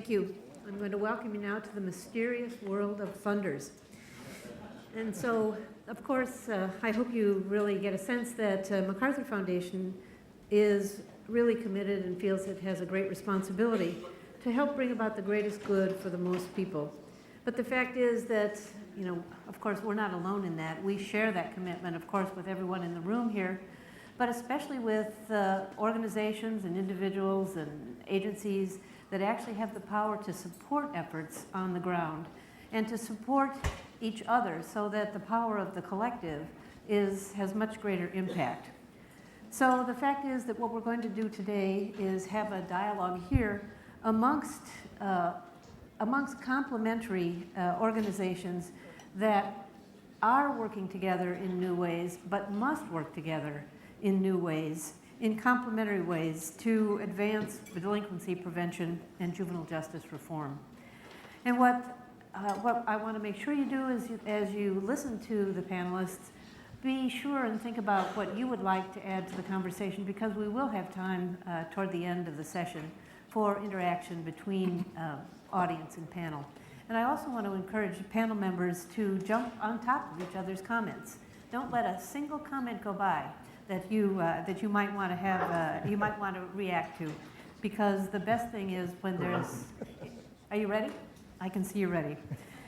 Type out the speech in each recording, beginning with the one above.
Thank you. I'm going to welcome you now to the mysterious world of funders. And so, of course, I hope you really get a sense that MacArthur Foundation is really committed and feels it has a great responsibility to help bring about the greatest good for the most people. But the fact is that, of course, we're not alone in that. We share that commitment, of course, with everyone in the room here, but especially with organizations and individuals and agencies that actually have the power to support efforts on the ground and to support each other so that the power of the collective has much greater impact. So the fact is that what we're going to do today is have a dialogue here amongst complementary organizations that are working together in new ways, but must work together in new ways, in complementary ways to advance delinquency prevention and juvenile justice reform. And what I want to make sure you do is, as you listen to the panelists, be sure and think about what you would like to add to the conversation, because we will have time toward the end of the session for interaction between audience and panel. And I also want to encourage panel members to jump on top of each other's comments. Don't let a single comment go by that you might want to have, you might want to react to, because the best thing is when there's. Are you ready? I can see you're ready.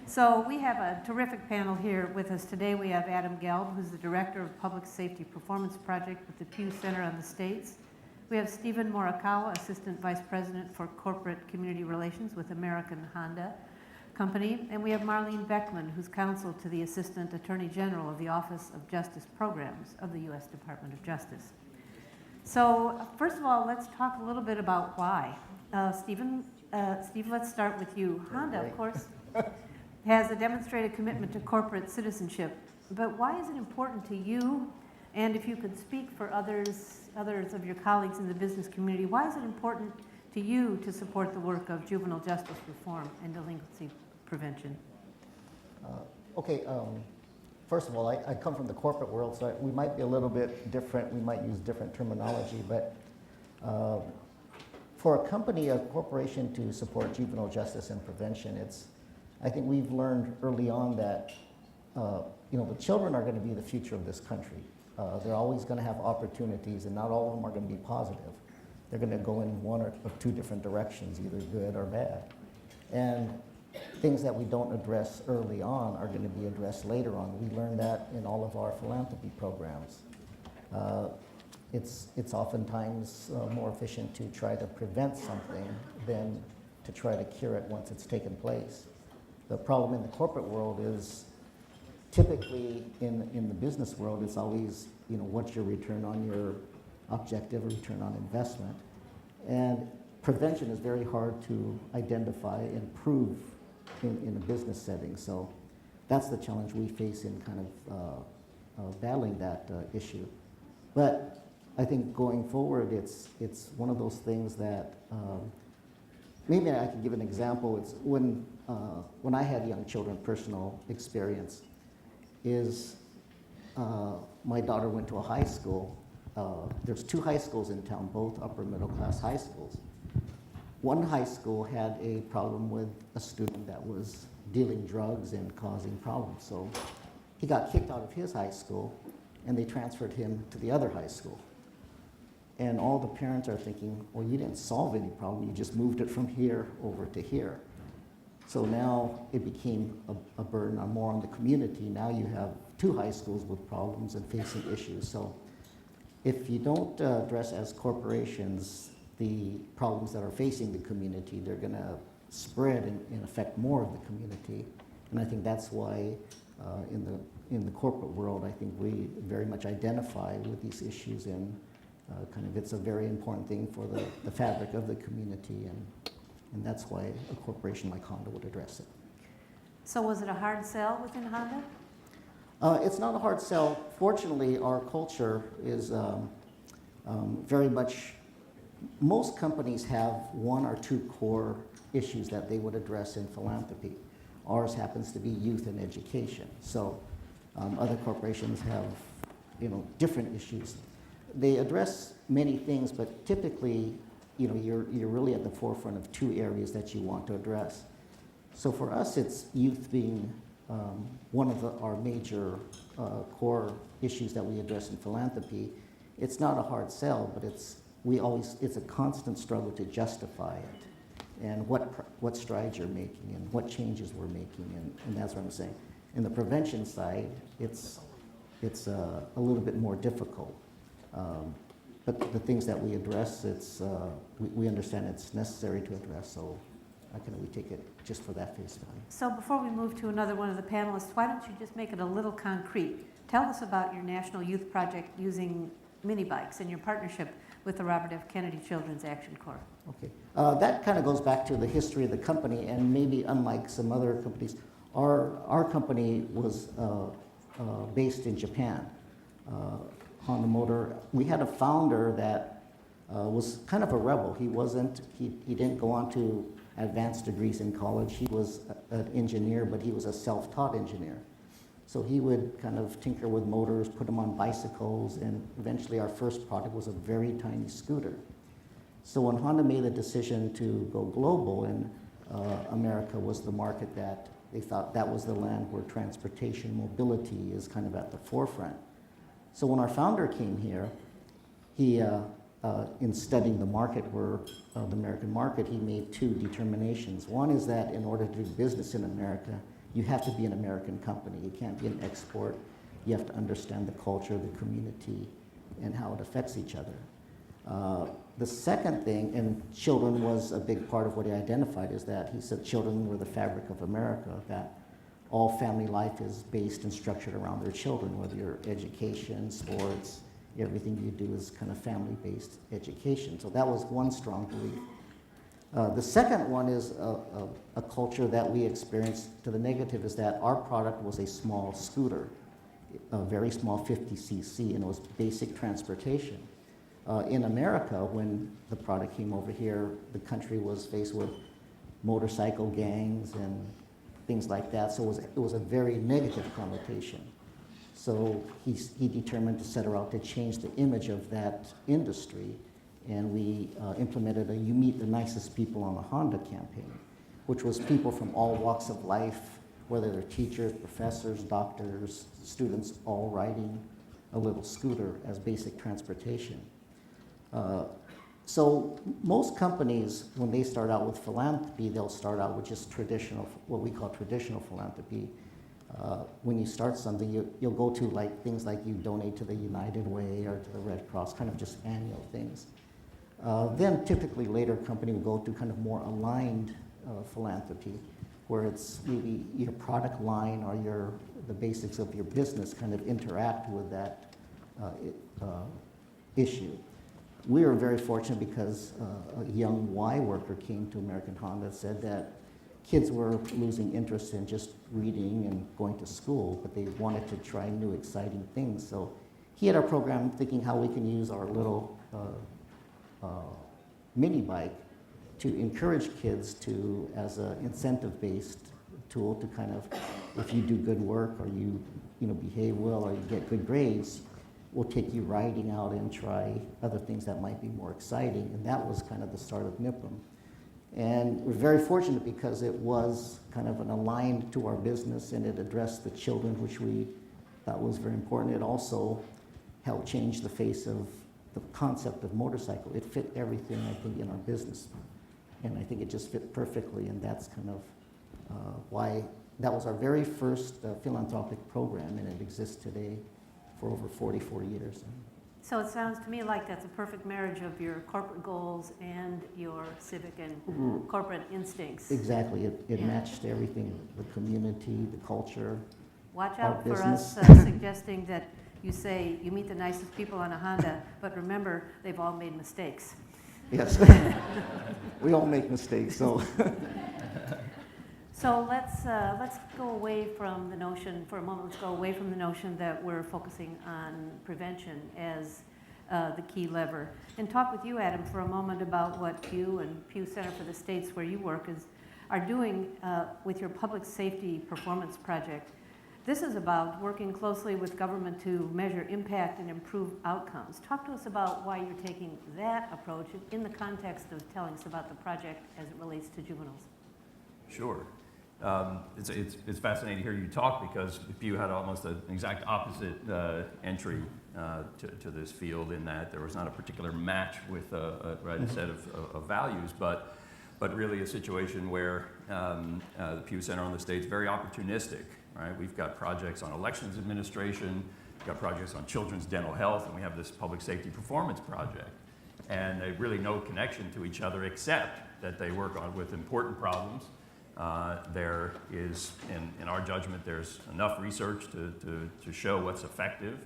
So we have a terrific panel here with us today. We have Adam Gelb, who's the Director of Public Safety Performance Project with the Pew Center on the States. We have Stephen Morikawa, Assistant Vice President for Corporate Community Relations with American Honda Company. And we have Marlene Beckman, who's counsel to the Assistant Attorney General of the Office of Justice Programs of the U.S. Department of Justice. So first of all, let's talk a little bit about why. Steve, let's start with you. Honda, of course, has a demonstrated commitment to corporate citizenship. But why is it important to you, and if you could speak for others of your colleagues in the business community, why is it important to you to support the work of juvenile justice reform and delinquency prevention? First of all, I come from the corporate world, so we might be a little bit different. We might use different terminology, but for a company, a corporation to support juvenile justice and prevention, I think we've learned early on that the children are going to be the future of this country. They're always going to have opportunities, and not all of them are going to be positive. They're going to go in one or two different directions, either good or bad. And things that we don't address early on are going to be addressed later on. We learn that in all of our philanthropy programs. It's oftentimes more efficient to try to prevent something than to try to cure it once it's taken place. The problem in the corporate world is typically in the business world, it's always, what's your return on your objective or return on investment. And prevention is very hard to identify and prove in a business setting. So that's the challenge we face in kind of battling that issue. But I think going forward, it's one of those things that maybe I can give an example. It's when I had young children, personal experience is my daughter went to a high school. There's two high schools in town, both upper middle class high schools. One high school had a problem with a student that was dealing drugs and causing problems. So he got kicked out of his high school and they transferred him to the other high school. And all the parents are thinking, well, you didn't solve any problem, you just moved it from here over to here. So now it became a burden more on the community. Now you have two high schools with problems and facing issues. So if you don't address as corporations the problems that are facing the community, they're going to spread and affect more of the community. And I think that's why in the corporate world, I think we very much identify with these issues, and it's a very important thing for the fabric of the community, and that's why a corporation like Honda would address it. So was it a hard sell within Honda? It's not a hard sell. Fortunately, our culture is very much, most companies have one or two core issues that they would address in philanthropy. Ours happens to be youth and education. So other corporations have, different issues. They address many things, but typically, you're really at the forefront of two areas that you want to address. So for us, it's youth being one of our major core issues that we address in philanthropy. It's not a hard sell, but it's a constant struggle to justify it and what strides you're making and what changes we're making, and that's what I'm saying. In the prevention side, it's a little bit more difficult. But the things that we address, we understand it's necessary to address, so we take it just for that face value. So before we move to another one of the panelists, why don't you just make it a little concrete? Tell us about your National Youth Project using mini bikes and your partnership with the Robert F. Kennedy Children's Action Corps. Okay, that kind of goes back to the history of the company, and maybe unlike some other companies, our company was based in Japan. Honda Motor. We had a founder that was kind of a rebel. He didn't go on to advanced degrees in college. He was an engineer, but he was a self-taught engineer. So he would kind of tinker with motors, put them on bicycles, and eventually our first product was a very tiny scooter. So when Honda made the decision to go global, and America was the market that they thought that was the land where transportation mobility is kind of at the forefront. So when our founder came here, he, in studying the market, the American market, he made two determinations. One is that in order to do business in America, you have to be an American company. You can't be an export. You have to understand the culture, the community, and how it affects each other. The second thing, and children was a big part of what he identified, is that he said children were the fabric of America, that all family life is based and structured around their children, whether you're education, sports, everything you do is kind of family-based education. So that was one strong belief. The second one is a culture that we experienced to the negative, is that our product was a small scooter, a very small 50cc, and it was basic transportation. In America, when the product came over here, the country was faced with motorcycle gangs and things like that, so it was a very negative connotation. So he determined to set out to change the image of that industry, and we implemented a You Meet the Nicest People on a Honda campaign, which was people from all walks of life, whether they're teachers, professors, doctors, students, all riding a little scooter as basic transportation. So most companies, when they start out with philanthropy, they'll start out with just traditional, what we call traditional philanthropy. When you start something, you'll go to things like you donate to the United Way or to the Red Cross, kind of just annual things. Then typically later company will go to kind of more aligned philanthropy, where it's maybe your product line or the basics of your business kind of interact with that issue. We were very fortunate because a young Y worker came to American Honda and said that kids were losing interest in just reading and going to school, but they wanted to try new exciting things. So he had our program thinking how we can use our little mini bike to encourage kids to, as an incentive-based tool to kind of, if you do good work or you behave well or you get good grades, we'll take you riding out and try other things that might be more exciting. And that was kind of the start of NIPM. And we're very fortunate because it was kind of an aligned to our business, and it addressed the children, which we thought was very important. It also helped change the face of the concept of motorcycle. It fit everything, I think, in our business. And I think it just fit perfectly, and that's kind of why that was our very first philanthropic program, and it exists today for over 44 years. So it sounds to me like that's a perfect marriage of your corporate goals and your civic and corporate instincts. Exactly. It matched everything, the community, the culture. Watch out for us suggesting that you say you meet the nicest people on a Honda, but remember, they've all made mistakes. Yes. We all make mistakes, so. So let's go away from the notion, for a moment, let's go away from the notion that we're focusing on prevention as the key lever. And talk with you, Adam, for a moment about what Pew and Pew Center for the States, where you work, are doing with your public safety performance project. This is about working closely with government to measure impact and improve outcomes. Talk to us about why you're taking that approach in the context of telling us about the project as it relates to juveniles. Sure. It's fascinating to hear you talk, because Pew had almost an exact opposite entry to this field, in that there was not a particular match with a set of values, but really a situation where the Pew Center on the State is very opportunistic. Right? We've got projects on elections administration, we've got projects on children's dental health, and we have this public safety performance project. And they really no connection to each other, except that they work on with important problems. There is, in our judgment, there's enough research to show what's effective,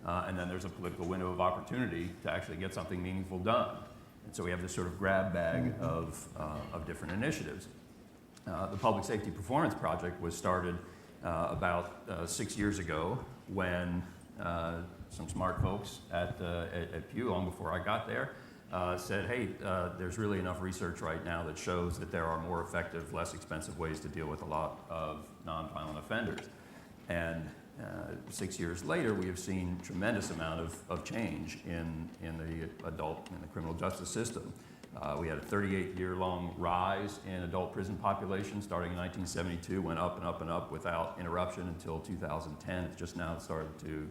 and then there's a political window of opportunity to actually get something meaningful done. And so we have this sort of grab bag of different initiatives. The Public Safety Performance Project was started about 6 years ago, when some smart folks at Pew, long before I got there, said, hey, there's really enough research right now that shows that there are more effective, less expensive ways to deal with a lot of nonviolent offenders. And 6 years later, we have seen tremendous amount of change in the criminal justice system. We had a 38-year-long rise in adult prison population starting in 1972, went up and up and up without interruption until 2010. It's just now started to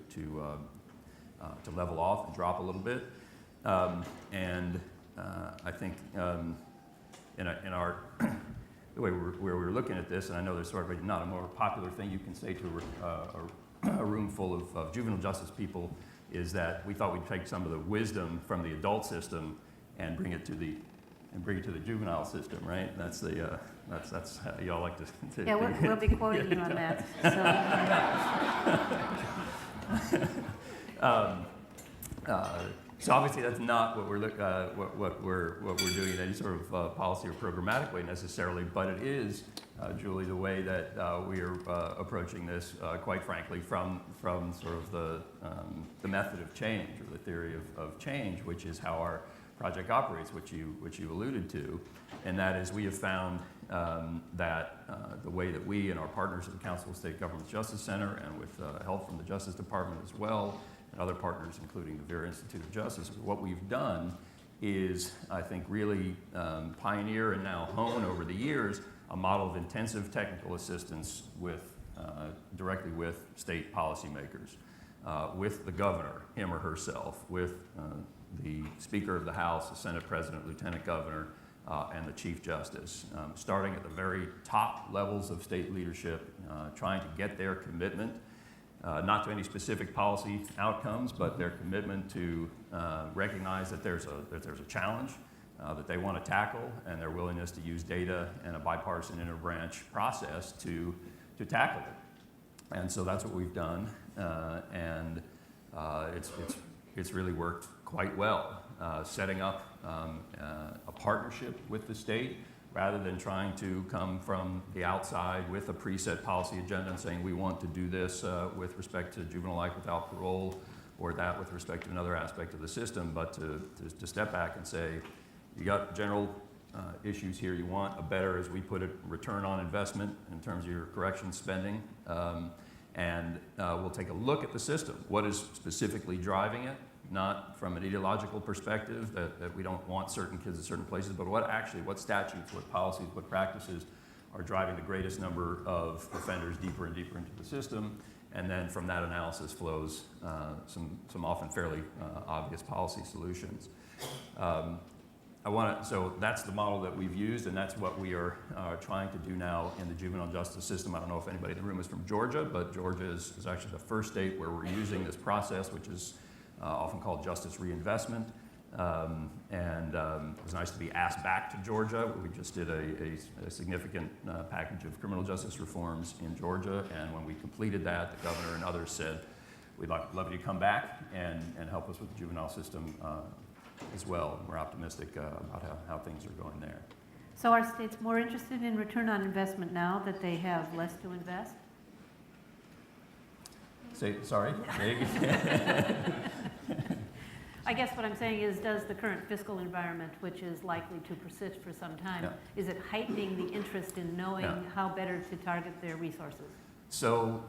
level off and drop a little bit. I think in our the way where we were looking at this, and I know there's sort of not a more popular thing you can say to a room full of juvenile justice people, is that we thought we'd take some of the wisdom from the adult system and bring it to the juvenile system, right? That's how y'all like to. Yeah, we'll be quoting you on that. So obviously that's not what we're doing in any sort of policy or programmatic way necessarily, but it is, Julie, the way that we are approaching this, quite frankly, from sort of the method of change, or the theory of change, which is how our project operates, which you alluded to, and that is we have found that the way that we and our partners at the Council of State Governments Justice Center, and with help from the Justice Department as well, and other partners, including the Vera Institute of Justice, what we've done is, I think, really pioneer and now hone over the years a model of intensive technical assistance directly with state policymakers, with the governor, him or herself, with the Speaker of the House, the Senate President, Lieutenant Governor, and the Chief Justice, starting at the very top levels of state leadership, trying to get their commitment, not to any specific policy outcomes, but their commitment to recognize that there's a challenge that they want to tackle, and their willingness to use data and a bipartisan interbranch process to tackle it. And so that's what we've done, and it's really worked quite well, setting up a partnership with the state, rather than trying to come from the outside with a preset policy agenda and saying we want to do this with respect to juvenile life without parole, or that with respect to another aspect of the system, but to step back and say, you got general issues here, you want a better, as we put it, return on investment in terms of your corrections spending, and we'll take a look at the system. What is specifically driving it? Not from an ideological perspective, that we don't want certain kids at certain places, but what statutes, what policies, what practices are driving the greatest number of offenders deeper and deeper into the system. And then from that analysis flows some often fairly obvious policy solutions. So that's the model that we've used, and that's what we are trying to do now in the juvenile justice system. I don't know if anybody in the room is from Georgia, but Georgia is actually the first state where we're using this process, which is often called justice reinvestment. It was nice to be asked back to Georgia. We just did a significant package of criminal justice reforms in Georgia, and when we completed that, the governor and others said, we'd love you to come back and help us with the juvenile system as well. And we're optimistic about how things are going there. So are states more interested in return on investment now that they have less to invest? Sorry? I guess what I'm saying is, does the current fiscal environment, which is likely to persist for some time, is it heightening the interest in knowing how better to target their resources? So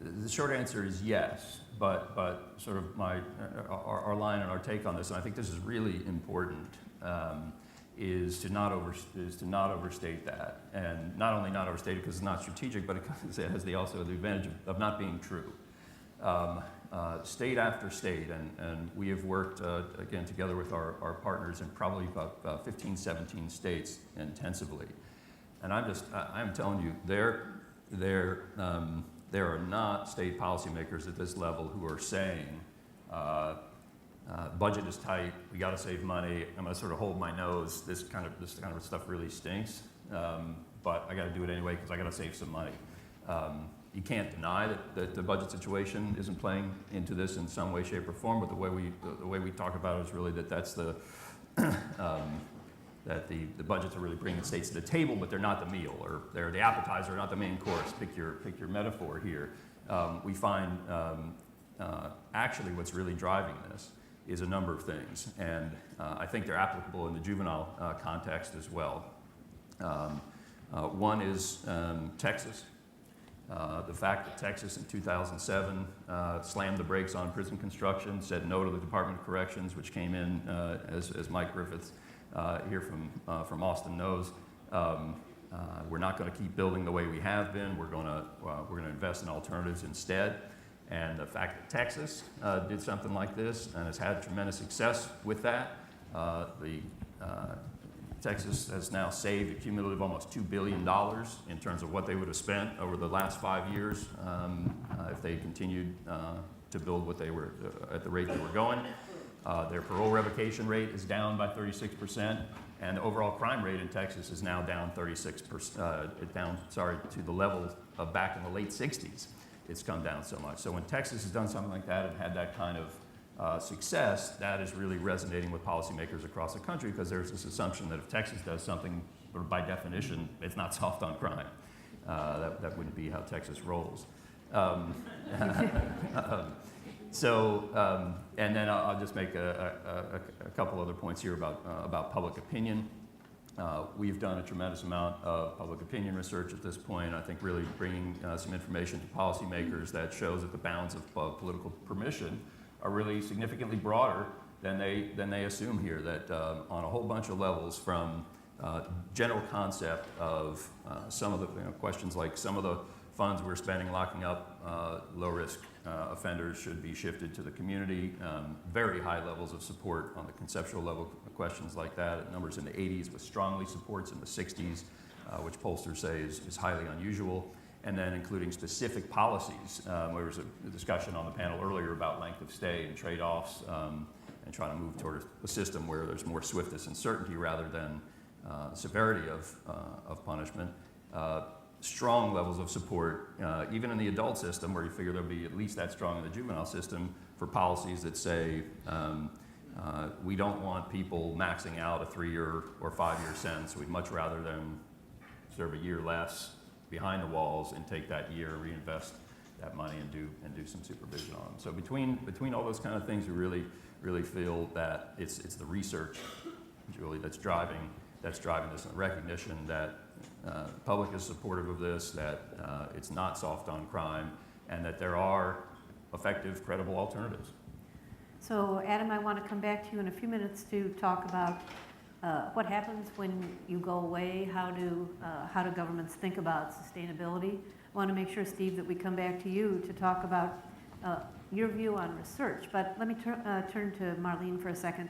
the short answer is yes, but sort of our line and our take on this, and I think this is really important, is to not overstate that, and not only not overstate it because it's not strategic, but it has also the advantage of not being true. State after state, and we have worked again together with our partners in probably about 15, 17 states intensively, and I'm telling you, there are not state policymakers at this level who are saying, budget is tight, we got to save money, I'm going to sort of hold my nose, this kind of stuff really stinks, but I got to do it anyway because I got to save some money. You can't deny that the budget situation isn't playing into this in some way, shape, or form, but the way we talk about it is really that's the that the budgets are really bringing states to the table, but they're not the meal, or they're the appetizer, not the main course. Pick your metaphor here. We find actually what's really driving this is a number of things, and I think they're applicable in the juvenile context as well. One is Texas. The fact that Texas in 2007 slammed the brakes on prison construction, said no to the Department of Corrections, which came in, as Mike Griffiths here from Austin knows, we're not going to keep building the way we have been. We're going to invest in alternatives instead. And the fact that Texas did something like this and has had tremendous success with that, Texas has now saved a cumulative almost $2 billion in terms of what they would have spent over the last 5 years if they continued to build what they were at the rate they were going. Their parole revocation rate is down by 36%, and the overall crime rate in Texas is now down 36%, to the level of back in the late 60s. It's come down so much. So when Texas has done something like that and had that kind of success, that is really resonating with policymakers across the country, because there's this assumption that if Texas does something, or by definition, it's not soft on crime. That wouldn't be how Texas rolls. And then I'll just make a couple other points here about public opinion. We've done a tremendous amount of public opinion research at this point. I think really bringing some information to policymakers that shows that the bounds of political permission are really significantly broader than they assume here. That on a whole bunch of levels, from general concept of some of the questions like some of the funds we're spending locking up low-risk offenders should be shifted to the community. Very high levels of support on the conceptual level, questions like that, numbers in the 80s with strongly supports in the 60s, which pollsters say is highly unusual. And then including specific policies. There was a discussion on the panel earlier about length of stay and trade-offs, and trying to move toward a system where there's more swiftness and certainty rather than severity of punishment. Strong levels of support, even in the adult system, where you figure there'll be at least that strong in the juvenile system, for policies that say we don't want people maxing out a 3-year or 5-year sentence. We'd much rather them serve a year less behind the walls and take that year, reinvest that money, and do some supervision on them. So between all those kind of things, we really feel that it's the research, Julie, that's driving this, and the recognition that the public is supportive of this, that it's not soft on crime, and that there are effective, credible alternatives. So, Adam, I want to come back to you in a few minutes to talk about what happens when you go away. How do governments think about sustainability? I want to make sure, Steve, that we come back to you to talk about your view on research. But let me turn to Marlene for a second.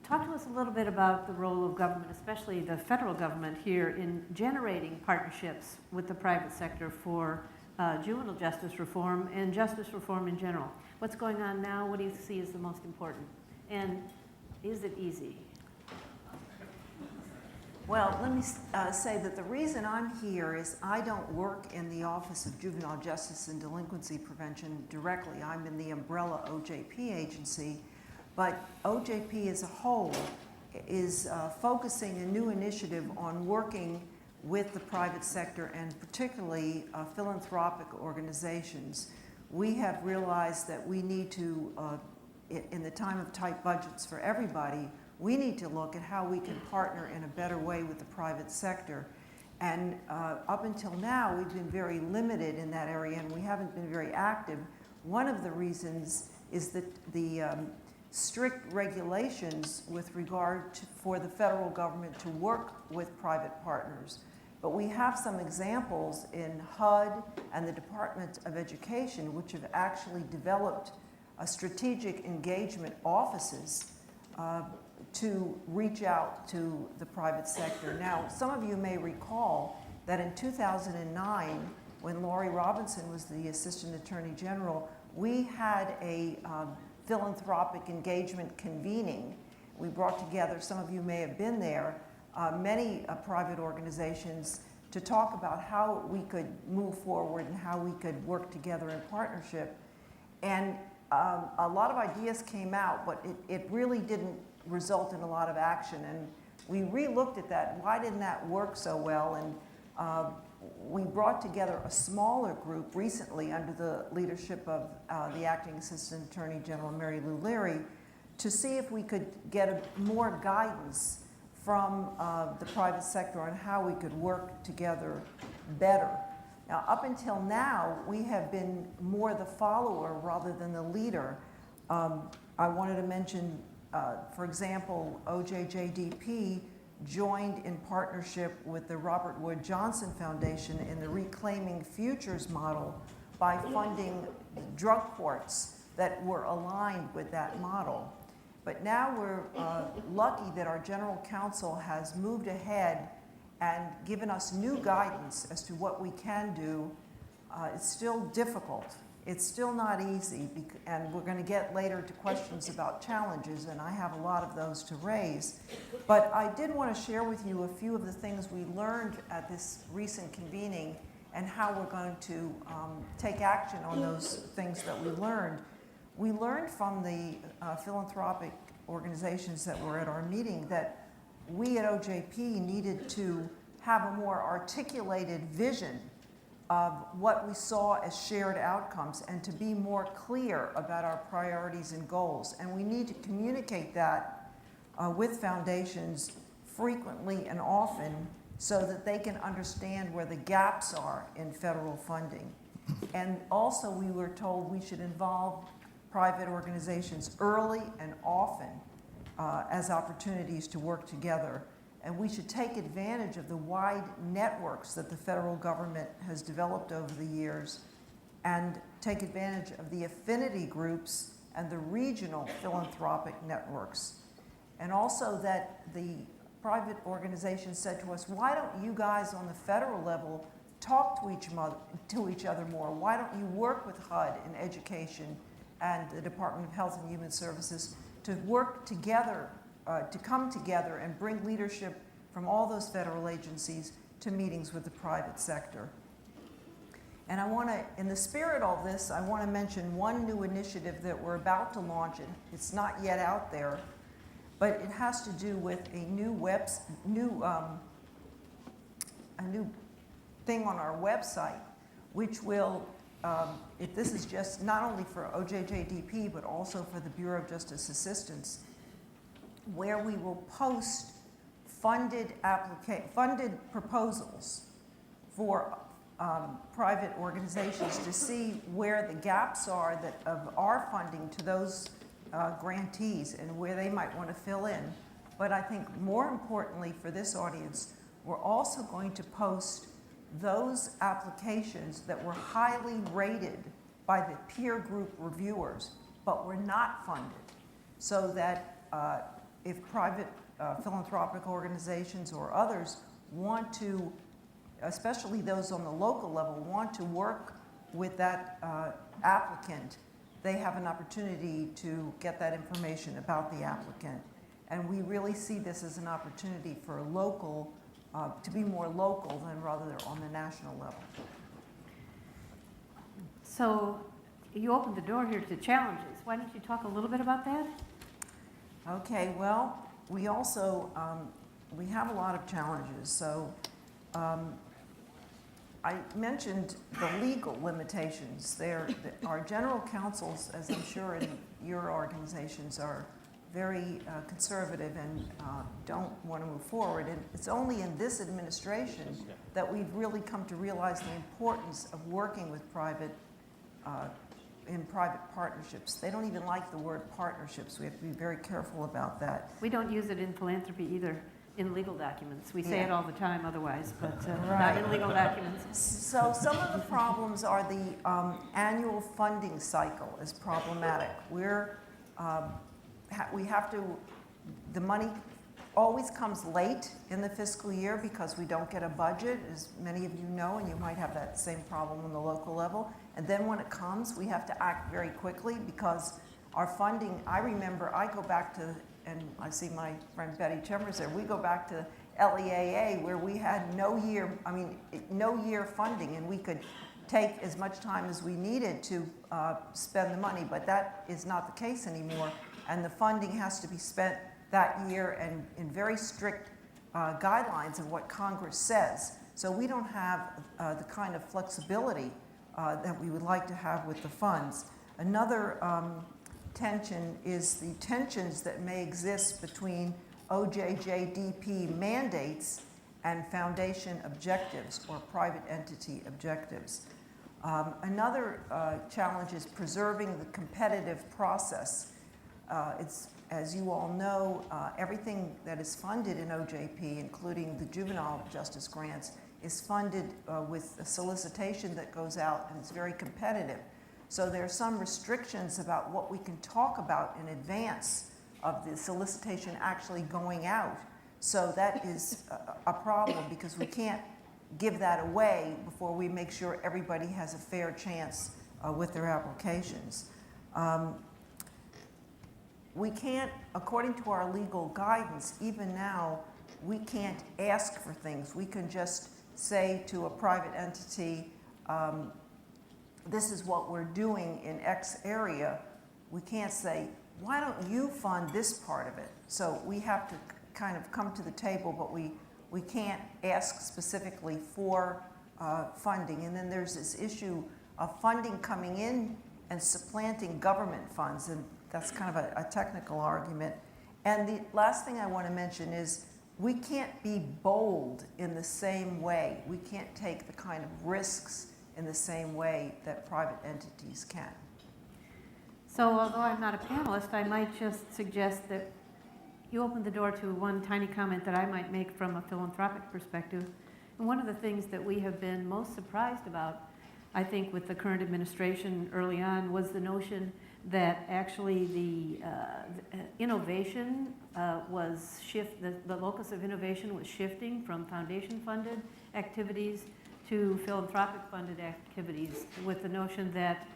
Talk to us a little bit about the role of government, especially the federal government here, in generating partnerships with the private sector for juvenile justice reform and justice reform in general. What's going on now? What do you see as the most important? And is it easy? Well, let me say that the reason I'm here is I don't work in the Office of Juvenile Justice and Delinquency Prevention directly. I'm in the umbrella OJP agency. But OJP as a whole is focusing a new initiative on working with the private sector, and particularly philanthropic organizations. We have realized that we need to, in the time of tight budgets for everybody, we need to look at how we can partner in a better way with the private sector. And up until now, we've been very limited in that area, and we haven't been very active. One of the reasons is that the strict regulations with regard to, for the federal government to work with private partners. But we have some examples in HUD and the Department of Education, which have actually developed a strategic engagement offices to reach out to the private sector. Now, some of you may recall that in 2009, when Laurie Robinson was the Assistant Attorney General, we had a philanthropic engagement convening. We brought together, some of you may have been there, many private organizations to talk about how we could move forward and how we could work together in partnership. And a lot of ideas came out, but it really didn't result in a lot of action. And we re-looked at that. Why didn't that work so well? And we brought together a smaller group recently under the leadership of the Acting Assistant Attorney General, Mary Lou Leary, to see if we could get more guidance from the private sector on how we could work together better. Now, up until now, we have been more the follower rather than the leader. I wanted to mention, for example, OJJDP joined in partnership with the Robert Wood Johnson Foundation in the Reclaiming Futures model by funding drug courts that were aligned with that model. But now we're lucky that our general counsel has moved ahead and given us new guidance as to what we can do. It's still difficult. It's still not easy, and we're going to get later to questions about challenges, and I have a lot of those to raise. But I did want to share with you a few of the things we learned at this recent convening and how we're going to take action on those things that we learned. We learned from the philanthropic organizations that were at our meeting that we at OJP needed to have a more articulated vision of what we saw as shared outcomes and to be more clear about our priorities and goals. And we need to communicate that with foundations frequently and often so that they can understand where the gaps are in federal funding. And also we were told we should involve private organizations early and often as opportunities to work together. And we should take advantage of the wide networks that the federal government has developed over the years and take advantage of the affinity groups and the regional philanthropic networks. And also that the private organizations said to us, why don't you guys on the federal level talk to each other more? Why don't you work with HUD in education and the Department of Health and Human Services to work together, to come together and bring leadership from all those federal agencies to meetings with the private sector. And I want to, in the spirit of this, I want to mention one new initiative that we're about to launch. It's not yet out there, but it has to do with a new thing on our website, which will, if this is just not only for OJJDP, but also for the Bureau of Justice Assistance, where we will post funded proposals for private organizations to see where the gaps are of our funding to those grantees and where they might want to fill in. But I think more importantly for this audience, we're also going to post those applications that were highly rated by the peer group reviewers, but were not funded, so that if private philanthropic organizations or others want to, especially those on the local level, want to work with that applicant, they have an opportunity to get that information about the applicant. And we really see this as an opportunity for local, to be more local than rather on the national level. So you opened the door here to challenges. Why don't you talk a little bit about that? Okay, well, we also, we have a lot of challenges. So I mentioned the legal limitations. Our general counsels, as I'm sure in your organizations, are very conservative and don't want to move forward. And it's only in this administration that we've really come to realize the importance of working with in private partnerships. They don't even like the word partnerships. We have to be very careful about that. We don't use it in philanthropy either, in legal documents. We say Yeah. it all the time otherwise, but not Right. in legal documents. So some of the problems are the annual funding cycle is problematic. We have to, the money always comes late in the fiscal year because we don't get a budget, as many of you know, and you might have that same problem on the local level. And then when it comes, we have to act very quickly because our funding, I remember, I go back to, and I see my friend Betty Chambers there, we go back to LEAA where we had no year funding, and we could take as much time as we needed to spend the money, but that is not the case anymore. And the funding has to be spent that year and in very strict guidelines of what Congress says. So we don't have the kind of flexibility that we would like to have with the funds. Another tension is the tensions that may exist between OJJDP mandates and foundation objectives or private entity objectives. Another challenge is preserving the competitive process. As you all know, everything that is funded in OJP, including the juvenile justice grants, is funded with a solicitation that goes out, and it's very competitive. So there are some restrictions about what we can talk about in advance of the solicitation actually going out. So that is a problem because we can't give that away before we make sure everybody has a fair chance with their applications. We can't, according to our legal guidance, even now, we can't ask for things. We can just say to a private entity, this is what we're doing in X area. We can't say, why don't you fund this part of it? So we have to kind of come to the table, but we can't ask specifically for funding. And then there's this issue of funding coming in and supplanting government funds, and that's kind of a technical argument. And the last thing I want to mention is we can't be bold in the same way. We can't take the kind of risks in the same way that private entities can. So although I'm not a panelist, I might just suggest that you opened the door to one tiny comment that I might make from a philanthropic perspective. And one of the things that we have been most surprised about, I think, with the current administration early on, was the notion that actually the innovation the locus of innovation was shifting from foundation-funded activities to philanthropic-funded activities, with the notion that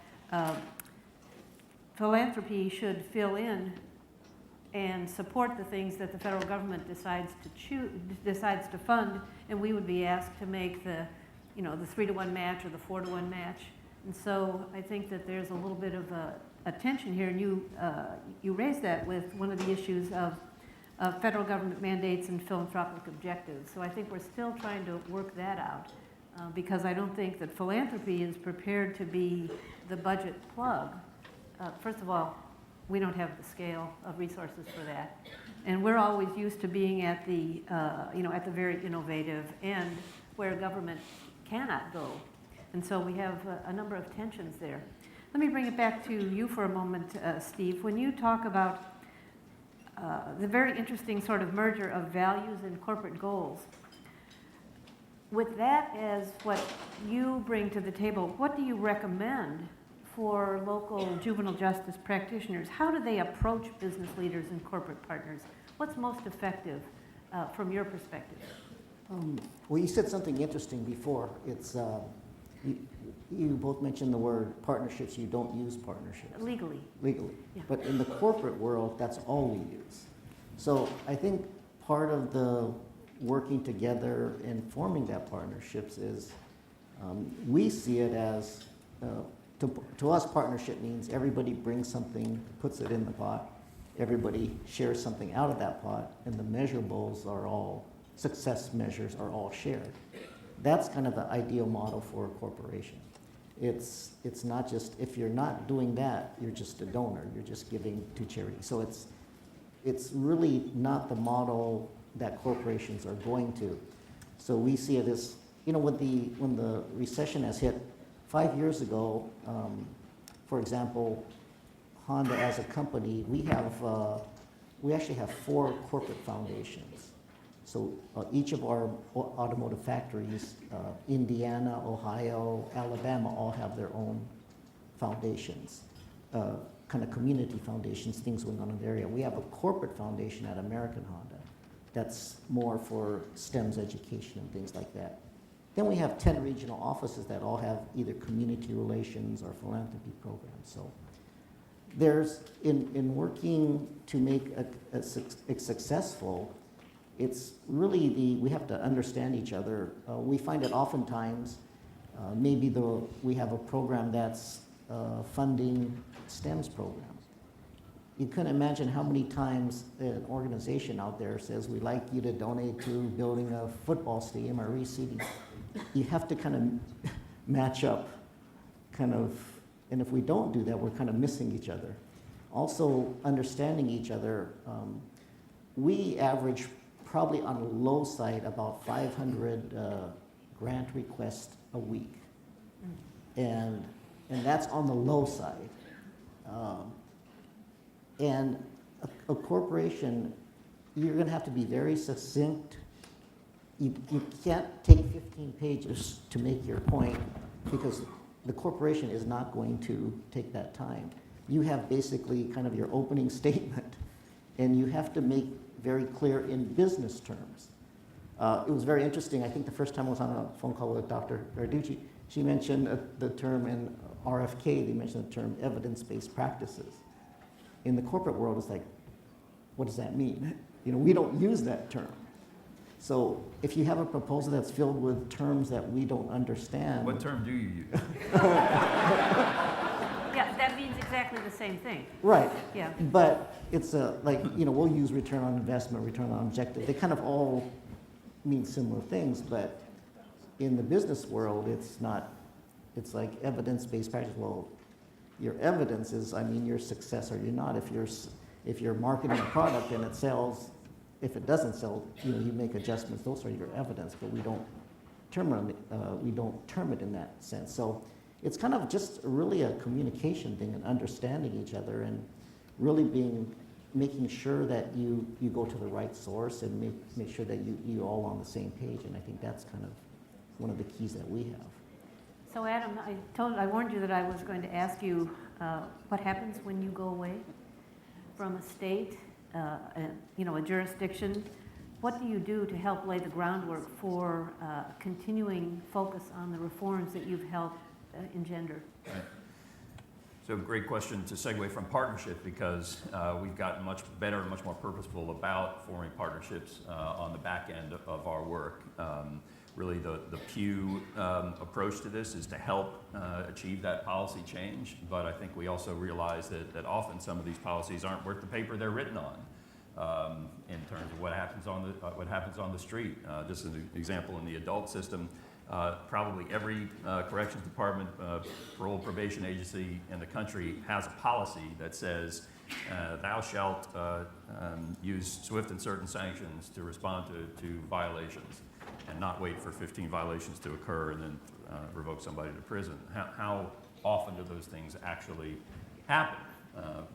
philanthropy should fill in and support the things that the federal government decides to fund, and we would be asked to make the 3-to-1 match or the 4-to-1 match. And so I think that there's a little bit of a tension here, and you raised that with one of the issues of federal government mandates and philanthropic objectives. So I think we're still trying to work that out because I don't think that philanthropy is prepared to be the budget plug. First of all, we don't have the scale of resources for that, and we're always used to being at the at the very innovative end where government cannot go, and so we have a number of tensions there. Let me bring it back to you for a moment, Steve. When you talk about the very interesting sort of merger of values and corporate goals, with that as what you bring to the table, what do you recommend for local juvenile justice practitioners? How do they approach business leaders and corporate partners? What's most effective from your perspective? Well, you said something interesting before. It's you both mentioned the word partnerships. You don't use partnerships. Legally. Yeah. But in the corporate world, that's all we use. So I think part of the working together and forming that partnerships is we see it as, to us, partnership means everybody brings something, puts it in the pot, everybody shares something out of that pot, and the measurables are all, success measures are all shared. That's kind of the ideal model for a corporation. It's not just, if you're not doing that, you're just a donor, you're just giving to charity. So it's really not the model that corporations are going to. So we see it as, when the recession has hit 5 years ago, for example, Honda as a company, we actually have 4 corporate foundations. So each of our automotive factories, Indiana, Ohio, Alabama, all have their own foundations, kind of community foundations, things going on in the area. We have a corporate foundation at American Honda that's more for STEMS education and things like that. Then we have 10 regional offices that all have either community relations or philanthropy programs. So there's, in working to make a successful, it's really we have to understand each other. We find that oftentimes, maybe we have a program that's funding STEMS programs. You couldn't imagine how many times an organization out there says, we'd like you to donate to building a football stadium or reseeding. You have to kind of match up, and if we don't do that, we're kind of missing each other. Also, understanding each other, we average probably on the low side about 500 grant requests a week. And that's on the low side. And a corporation, you're going to have to be very succinct. You can't take 15 pages to make your point because the corporation is not going to take that time. You have basically kind of your opening statement, and you have to make very clear in business terms. It was very interesting. I think the first time I was on a phone call with Dr. Verducci, she mentioned the term in RFK, they mentioned the term evidence-based practices. In the corporate world, it's like, what does that mean? We don't use that term. So if you have a proposal that's filled with terms that we don't understand. What term do you use? Yeah, that means exactly the same thing. Right. Yeah. But it's we'll use return on investment, return on objective. They kind of all mean similar things, but in the business world, it's not. It's like evidence-based practice. Well, your evidence is, your success or you're not. If you're marketing a product and it sells, if it doesn't sell, you make adjustments. Those are your evidence, but we don't term it in that sense. So it's kind of just really a communication thing and understanding each other and really making sure that you go to the right source and make sure that you're all on the same page. And I think that's kind of one of the keys that we have. So Adam, I warned you that I was going to ask you what happens when you go away from a state, a jurisdiction. What do you do to help lay the groundwork for continuing focus on the reforms that you've helped engender? Right. So great question to segue from partnership because we've gotten much better and much more purposeful about forming partnerships on the back end of our work. Really the Pew approach to this is to help achieve that policy change, but I think we also realize that often some of these policies aren't worth the paper they're written on in terms of what happens on the street. Just an example, in the adult system, probably every corrections department, parole probation agency in the country has a policy that says thou shalt use swift and certain sanctions to respond to violations and not wait for 15 violations to occur and then revoke somebody to prison. How often do those things actually happen?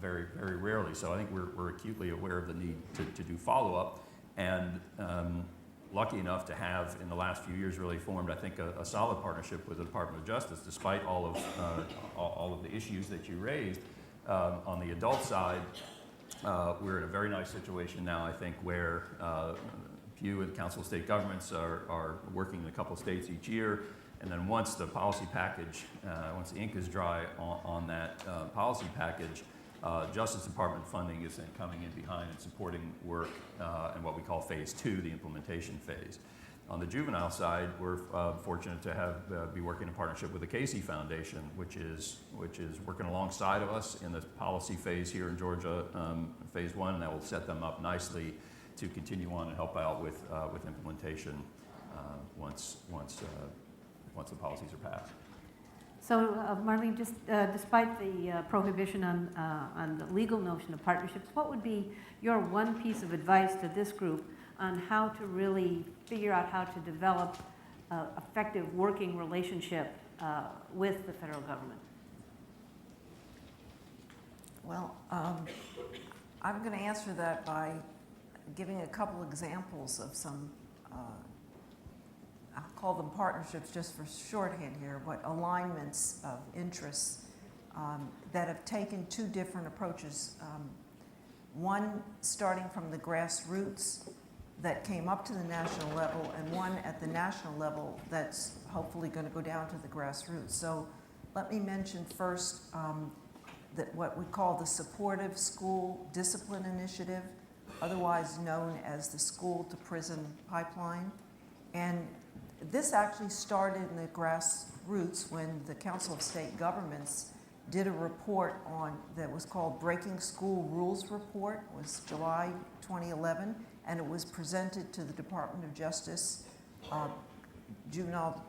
Very, very rarely. So I think we're acutely aware of the need to do follow-up, and lucky enough to have, in the last few years, really formed, I think, a solid partnership with the Department of Justice, despite all of the issues that you raised. On the adult side, we're in a very nice situation now, I think, where Pew and Council of State Governments are working in a couple of states each year, and then once the policy package, once the ink is dry on that policy package, Justice Department funding is then coming in behind and supporting work in what we call phase 2, the implementation phase. On the juvenile side, we're fortunate to be working in partnership with the Casey Foundation, which is working alongside of us in the policy phase here in Georgia, phase 1, and that will set them up nicely to continue on and help out with implementation once the policies are passed. So Marlene, just despite the prohibition on the legal notion of partnerships, what would be your one piece of advice to this group on how to really figure out how to develop an effective working relationship with the federal government? Well, I'm going to answer that by giving a couple examples of some, I'll call them partnerships just for shorthand here, but alignments of interests that have taken two different approaches. One starting from the grassroots that came up to the national level, and one at the national level that's hopefully going to go down to the grassroots. So let me mention first that what we call the Supportive School Discipline Initiative, otherwise known as the School to Prison Pipeline. And this actually started in the grassroots when the Council of State Governments did a report on that was called Breaking School Rules Report. It was July 2011, and it was presented to the Department of Justice Juvenile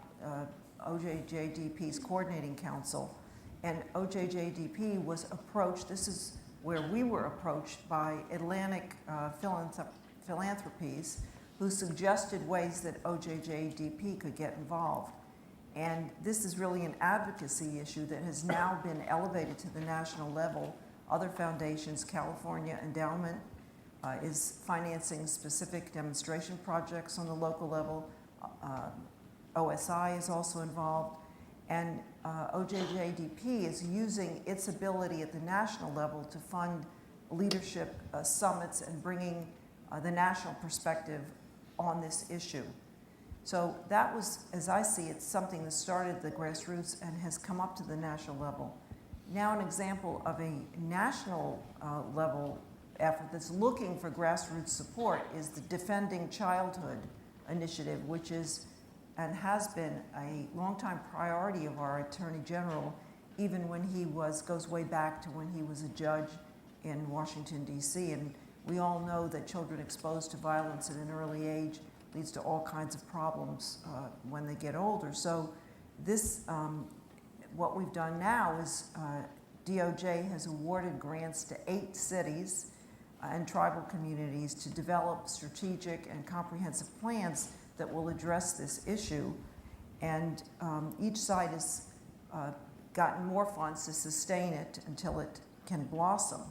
OJJDP's Coordinating Council. And OJJDP was approached, this is where we were approached by Atlantic Philanthropies, who suggested ways that OJJDP could get involved. And this is really an advocacy issue that has now been elevated to the national level. Other foundations, California Endowment is financing specific demonstration projects on the local level. OSI is also involved. And OJJDP is using its ability at the national level to fund leadership summits and bringing the national perspective on this issue. So that was, as I see it, something that started at the grassroots and has come up to the national level. Now an example of a national level effort that's looking for grassroots support is the Defending Childhood initiative, which is and has been a longtime priority of our Attorney General, even when he goes way back to when he was a judge in Washington, D.C. And we all know that children exposed to violence at an early age leads to all kinds of problems when they get older. So this, what we've done now is DOJ has awarded grants to 8 cities and tribal communities to develop strategic and comprehensive plans that will address this issue. And each side has gotten more funds to sustain it until it can blossom.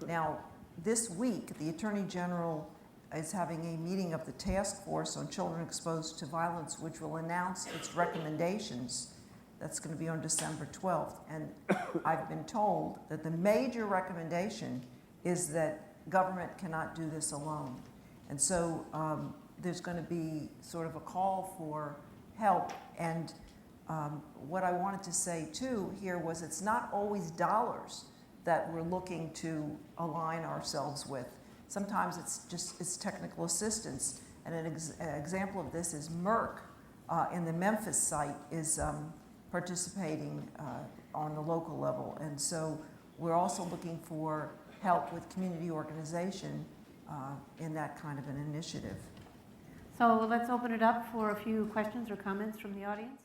Now, this week, the Attorney General is having a meeting of the task force on children exposed to violence, which will announce its recommendations. That's going to be on December 12th. And I've been told that the major recommendation is that government cannot do this alone. And so there's going to be sort of a call for help. And what I wanted to say too here was it's not always dollars that we're looking to align ourselves with. Sometimes it's technical assistance. And an example of this is Merck in the Memphis site is participating on the local level. And so we're also looking for help with community organization in that kind of an initiative. So let's open it up for a few questions or comments from the audience.